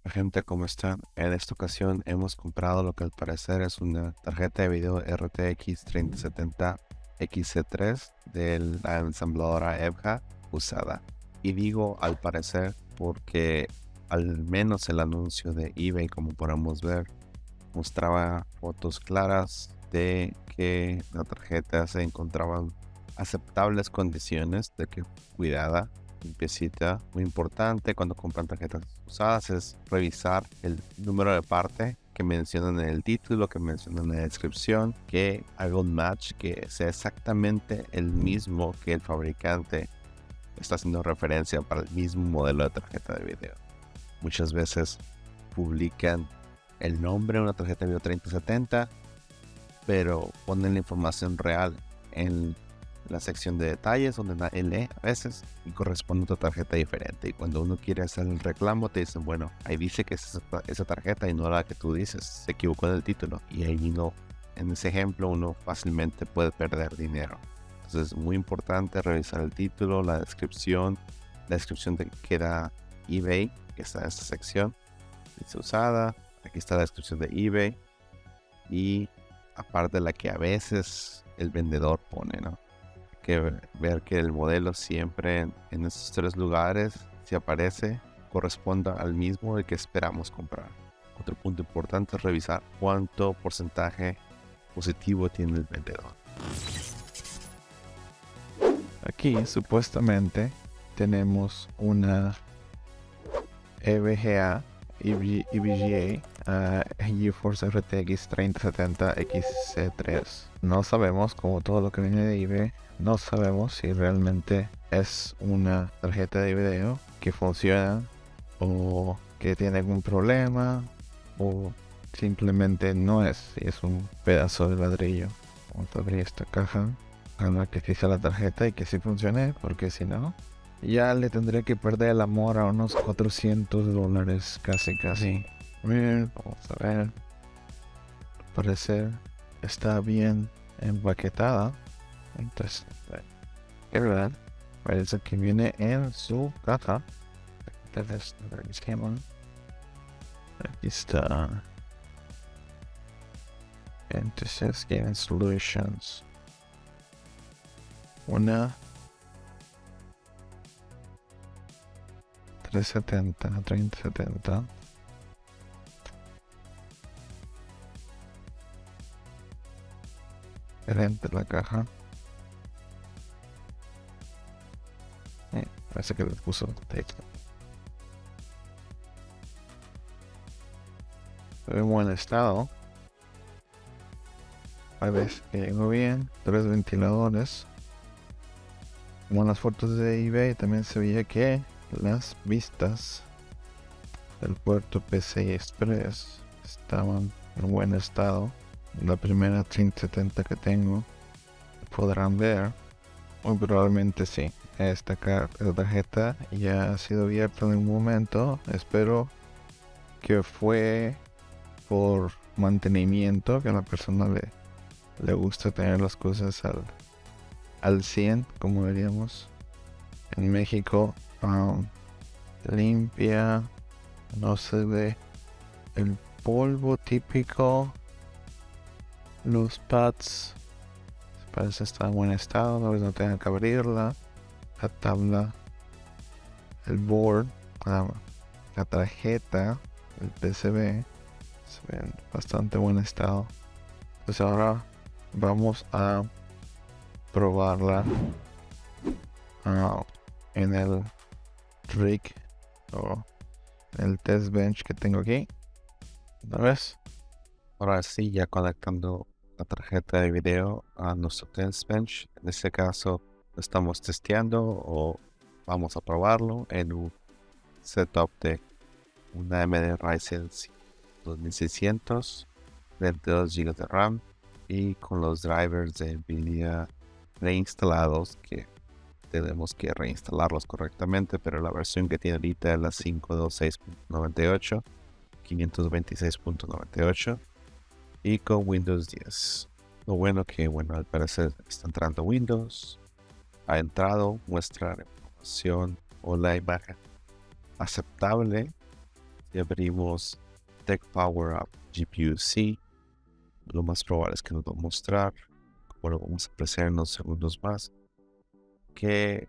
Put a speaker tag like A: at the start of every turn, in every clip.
A: Gente, ¿cómo están? En esta ocasión hemos comprado lo que al parecer es una tarjeta de video RTX 3070 XC3 de la ensambladora EVGA usada. Y digo al parecer porque al menos el anuncio de eBay, como podemos ver, mostraba fotos claras de que la tarjeta se encontraba en aceptables condiciones, de que cuidada, limpiecita. Muy importante cuando compran tarjetas usadas es revisar el número de parte que mencionan en el título, que mencionan en la descripción, que haga un match, que sea exactamente el mismo que el fabricante está haciendo referencia para el mismo modelo de tarjeta de video. Muchas veces publican el nombre de una tarjeta de video 3070, pero ponen la información real en la sección de detalles donde nadie lee a veces y corresponde a otra tarjeta diferente. Y cuando uno quiere hacer el reclamo te dicen, bueno, ahí dice que es esa tarjeta y no la que tú dices, se equivocó en el título. Y ahí no, en ese ejemplo uno fácilmente puede perder dinero. Entonces es muy importante revisar el título, la descripción de que da eBay, que está en esta sección, dice usada. Aquí está la descripción de eBay y aparte la que a veces el vendedor pone, ¿no? Que ver que el modelo siempre en estos tres lugares, si aparece, corresponda al mismo de que esperamos comprar. Otro punto importante es revisar cuánto porcentaje positivo tiene el vendedor.
B: Aquí supuestamente tenemos una EVGA, GeForce RTX 3070 XC3. No sabemos, como todo lo que viene de eBay, no sabemos si realmente es una tarjeta de video que funciona o que tiene algún problema o simplemente no es, y es un pedazo de ladrillo. Vamos a abrir esta caja. Ojalá que fija la tarjeta y que sí funcione, porque si no, ya le tendré que perder el amor a unos $400, casi. Bien, vamos a ver. Al parecer está bien empaquetada. Entonces, qué verdad. Parece que viene en su caja. Entonces, aquí está. Entonces, Game Solutions. Una 3070. Excelente la caja. Parece que le puso texto. En buen estado. Parece que llegó bien. 3 ventiladores. Como en las fotos de eBay también se veía que las vistas del puerto PCI Express estaban en buen estado. La primera 3070 que tengo, podrán ver, muy probablemente sí. Esta tarjeta ya ha sido abierta en un momento. Espero que fue por mantenimiento, que a la persona le gusta tener las cosas al 100, como diríamos en México. Limpia, no se ve el polvo típico. Los pads parece estar en buen estado, tal vez no tenga que abrirla. La tabla, el board, la tarjeta, el PCB se ve en bastante buen estado. Pues ahora vamos a probarla en el rig o en el test bench que tengo aquí. Una vez.
A: Ahora sí, ya conectando la tarjeta de video a nuestro test bench. En este caso estamos testeando o vamos a probarlo en un setup de una AMD Ryzen 2600, 32 GB de RAM y con los drivers de NVIDIA reinstalados, que tenemos que reinstalarlos correctamente, pero la versión que tiene ahorita es la 526.98, 526.98 y con Windows 10. Lo bueno que, al parecer está entrando Windows, ha entrado, muestra la información o la imagen aceptable Si abrimos Tech Power Up GPU C, lo más probable es que nos va a mostrar, como lo vamos a apreciar en unos segundos más, que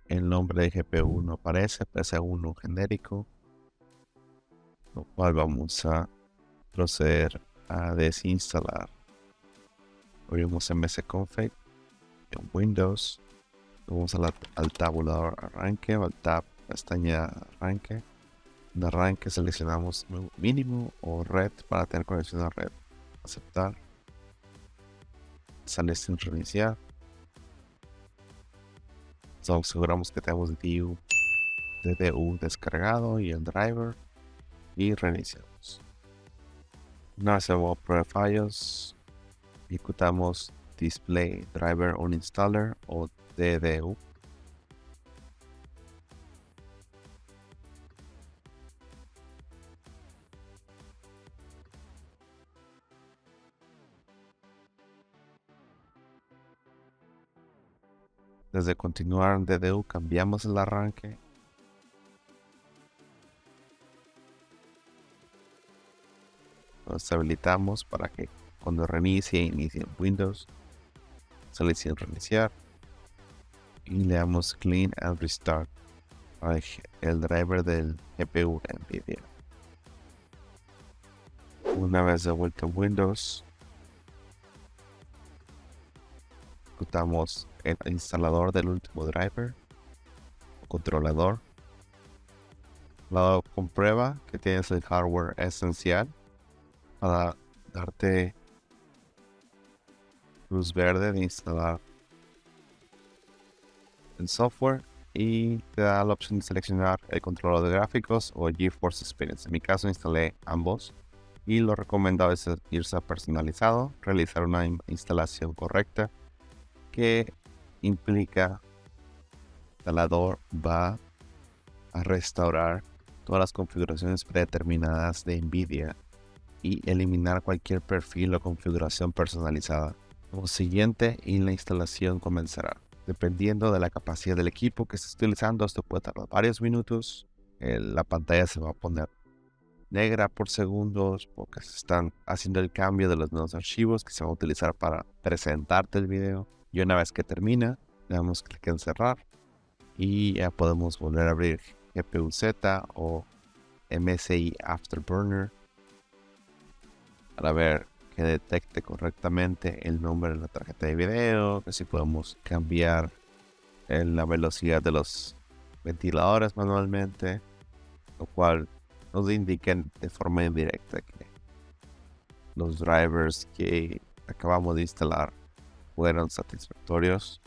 A: el nombre de GPU no aparece uno genérico, lo cual vamos a proceder a desinstalar. Abrimos msconfig en Windows, vamos al tabulador arranque o al tab pestaña arranque. En arranque seleccionamos mínimo o red para tener conexión a red. Aceptar. Sale sin reiniciar. Aseguramos que tenemos DDU descargado y el driver y reiniciamos. Una vez hacemos prueba de fallos, ejecutamos display driver uninstaller o DDU. Desde continuar en DDU cambiamos el arranque. Lo deshabilitamos para que cuando inicie en Windows, sale sin reiniciar. Y le damos Clean and Restart para el driver del GPU NVIDIA. Una vez de vuelta en Windows, ejecutamos el instalador del último driver o controlador. Lo comprueba que tienes el hardware esencial para darte luz verde de instalar el software y te da la opción de seleccionar el controlador de gráficos o el GeForce Experience. En mi caso instalé ambos y lo recomendado es irse a personalizado, realizar una instalación correcta que implica el instalador va a restaurar todas las configuraciones predeterminadas de NVIDIA y eliminar cualquier perfil o configuración personalizada. Como siguiente, y la instalación comenzará. Dependiendo de la capacidad del equipo que estés utilizando, esto puede tardar varios minutos. La pantalla se va a poner negra por segundos porque se están haciendo el cambio de los nuevos archivos que se van a utilizar para presentarte el video. Y una vez que termina, le damos clic en cerrar y ya podemos volver a abrir GPU-Z o MSI Afterburner para ver que detecte correctamente el nombre de la tarjeta de video, que si podemos cambiar la velocidad de los ventiladores manualmente, lo cual nos indica de forma indirecta que los drivers que acabamos de instalar fueron satisfactorios.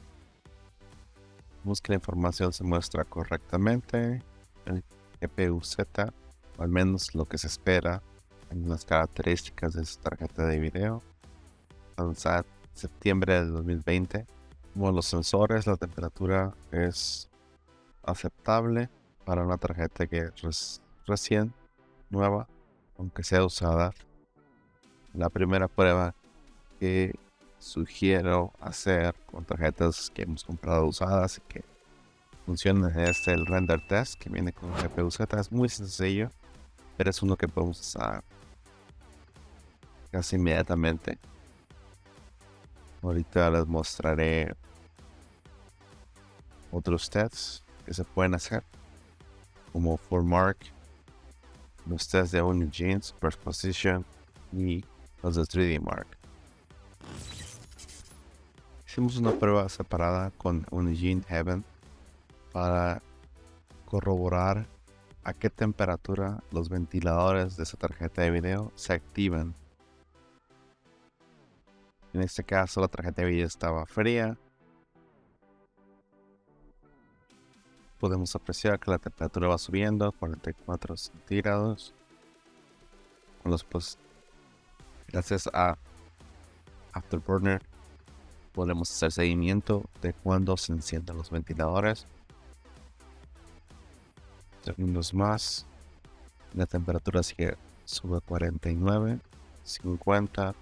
A: Vemos que la información se muestra correctamente en GPU-Z, o al menos lo que se espera en las características de su tarjeta de video. Lanzada septiembre del 2020. Como los sensores, la temperatura es aceptable para una tarjeta que es recién nueva, aunque sea usada. La primera prueba que sugiero hacer con tarjetas que hemos comprado usadas y que funcionan es el render test que viene con GPU-Z. Es muy sencillo, pero es uno que podemos usar casi inmediatamente. Ahorita les mostraré otros tests que se pueden hacer, como ForMark, los tests de Unigine, Superposition y los de 3D Mark. Hicimos una prueba separada con Unigine Heaven para corroborar a qué temperatura los ventiladores de esa tarjeta de video se activan. En este caso la tarjeta de video estaba fría. Podemos apreciar que la temperatura va subiendo a 44 centígrados. Gracias a Afterburner podemos hacer seguimiento de cuando se encienden los ventiladores. Segundos más, la temperatura sube a 49, 50,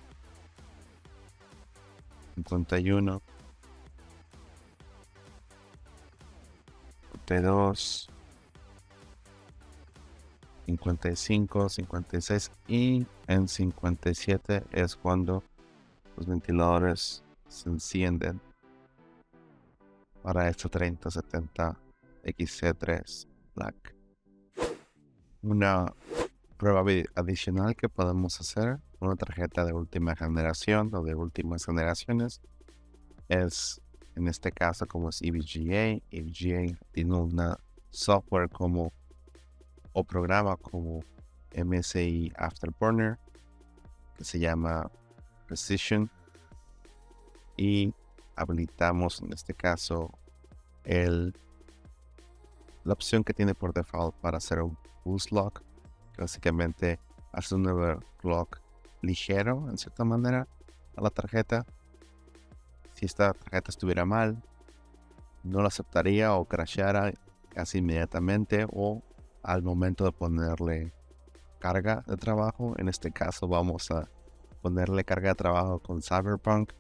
A: 51, 52, 55, 56 y en 57 es cuando los ventiladores se encienden para esta 3070 XC3 Black. Una prueba adicional que podemos hacer con una tarjeta de última generación o de últimas generaciones es, en este caso, como es EVGA. EVGA tiene una software o programa como MSI Afterburner que se llama Precision, y habilitamos en este caso la opción que tiene por default para hacer un boost lock, que básicamente hace un overclock ligero en cierta manera a la tarjeta. Si esta tarjeta estuviera mal, no la aceptaría o crashara casi inmediatamente o al momento de ponerle carga de trabajo. En este caso vamos a ponerle carga de trabajo con Cyberpunk,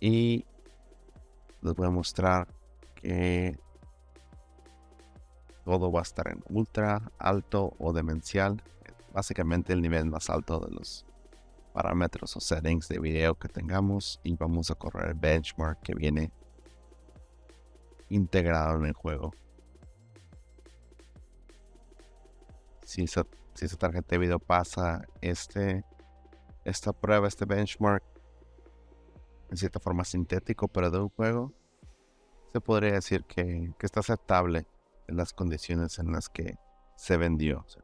A: y les voy a mostrar que todo va a estar en ultra, alto o demencial, básicamente el nivel más alto de los parámetros o settings de video que tengamos, y vamos a correr el benchmark que viene integrado en el juego. Si esa tarjeta de video pasa esta prueba, este benchmark, en cierta forma sintético, pero de un juego, se podría decir que está aceptable en las condiciones en las que se vendió, o sea,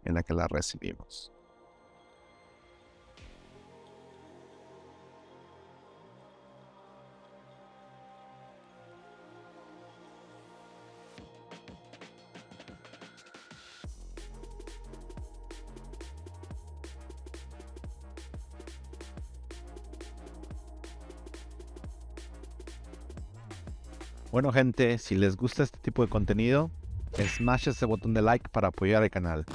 A: en las que la recibimos.
B: Bueno, gente, si les gusta este tipo de contenido, smash ese botón de like para apoyar el canal.